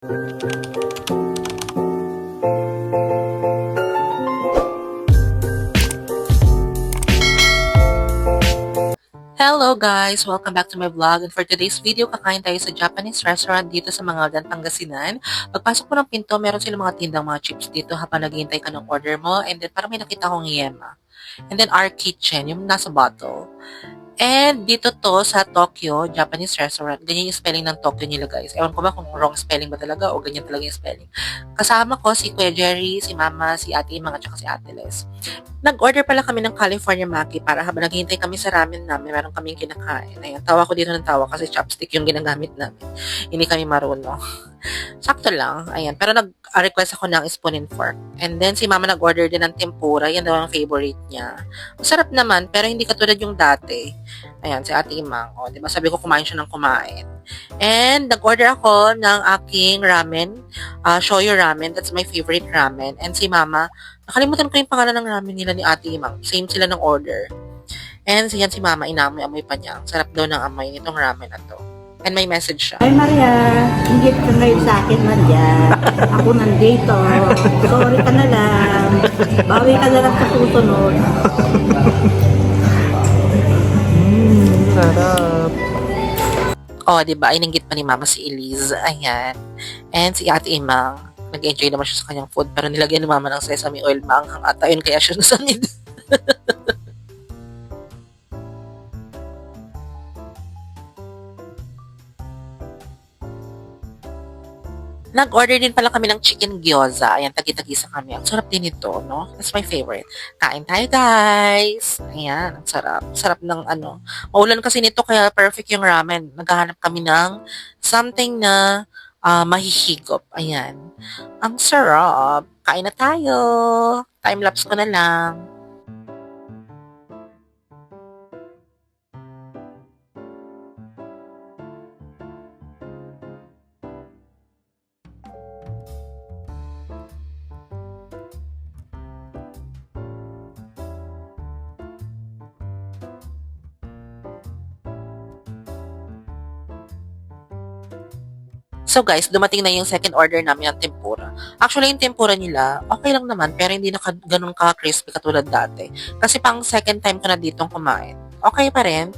Hello guys! Welcome back to my vlog, and for today's video, kakain tayo sa Japanese restaurant dito sa Mangaldan, Pangasinan. Pagpasok mo ng pinto, meron silang mga tindang mga chips dito habang naghihintay ka ng order mo, and then parang may nakita akong yema. And then our kitchen, yung nasa bottle. And dito to sa Tokyo, Japanese restaurant. Ganyan yung spelling ng Tokyo nila guys. Ewan ko ba kung wrong spelling ba talaga o ganyan talaga yung spelling. Kasama ko si Kuya Jerry, si Mama, si Ate Imang at saka si Ate Les. Nag-order pala kami ng California Maki para habang naghihintay kami sa ramen namin, meron kaming kinakain. Ayan, tawa ko dito ng tawa kasi chopstick yung ginagamit namin. Hindi kami marunong. Sakto lang. Ayan. Pero nag-request ako ng spoon and fork. And then, si Mama nag-order din ng tempura. Yan daw ang favorite niya. Masarap naman, pero hindi katulad yung dati. Ayan, si Ate Imang. O, diba? Sabi ko, kumain siya ng kumain. And, nag-order ako ng aking ramen. Shoyu ramen. That's my favorite ramen. And si Mama, nakalimutan ko yung pangalan ng ramen nila ni Ate Imang. Same sila ng order. And yan si Mama, inamoy-amoy pa niya. Ang sarap daw ng amoy nitong ramen na to. And may message siya. Ay Maria, hindi ka ngayon sa akin, Maria. Ako nandito. Sorry ka na lang. Bawi ka na lang sa susunod. Sarap. Oh, diba? Inanggit pa ni Mama si Elise. Ayan. And si Ate Imang. Nag-enjoy naman siya sa kanyang food. Pero nilagyan ni Mama ng sesame oil. Maanghang ata. Yun kaya siya nasanid. Nag-order din pala kami ng chicken gyoza. Ayan, tagi-tagisa kami. Ang sarap din ito, no? That's my favorite. Kain tayo, guys! Ayan, ang sarap. Sarap ng ano. Maulan kasi nito, kaya perfect yung ramen. Naghahanap kami ng something na mahihigop. Ayan. Ang sarap. Kain na tayo. Time-lapse ko na lang. So guys, dumating na yung second order namin ng tempura. Actually, yung tempura nila, okay lang naman, pero hindi na ganun ka-crispy katulad dati. Kasi pang second time ko na ditong kumain. Okay pa rin.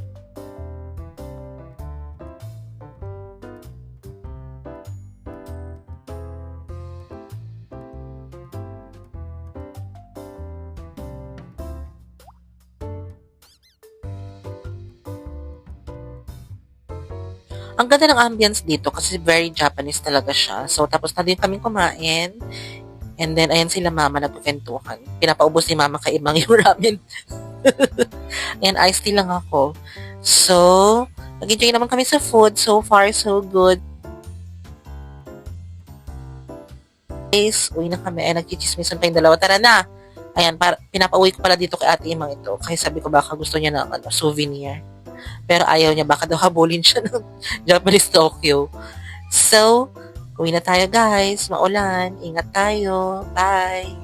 Ang ganda ng ambience dito kasi very Japanese talaga siya. So, tapos na din kami kumain. And then, ayan sila Mama nagkukwentuhan. Pinapaubos ni Mama kay Imang yung ramen. Ayan, iced tea lang ako. So, nag-enjoy naman kami sa food. So far, so good. Guys, uwi na kami. Ay, nagchichismisan pa yung dalawa. Tara na! Ayan, pinapauwi ko pala dito kay Ate Imang ito. Kasi sabi ko baka gusto niya ng souvenir. Pero ayaw niya, baka daw habulin siya ng Japanese Tokyo. So, uwi na tayo guys. Maulan. Ingat tayo. Bye!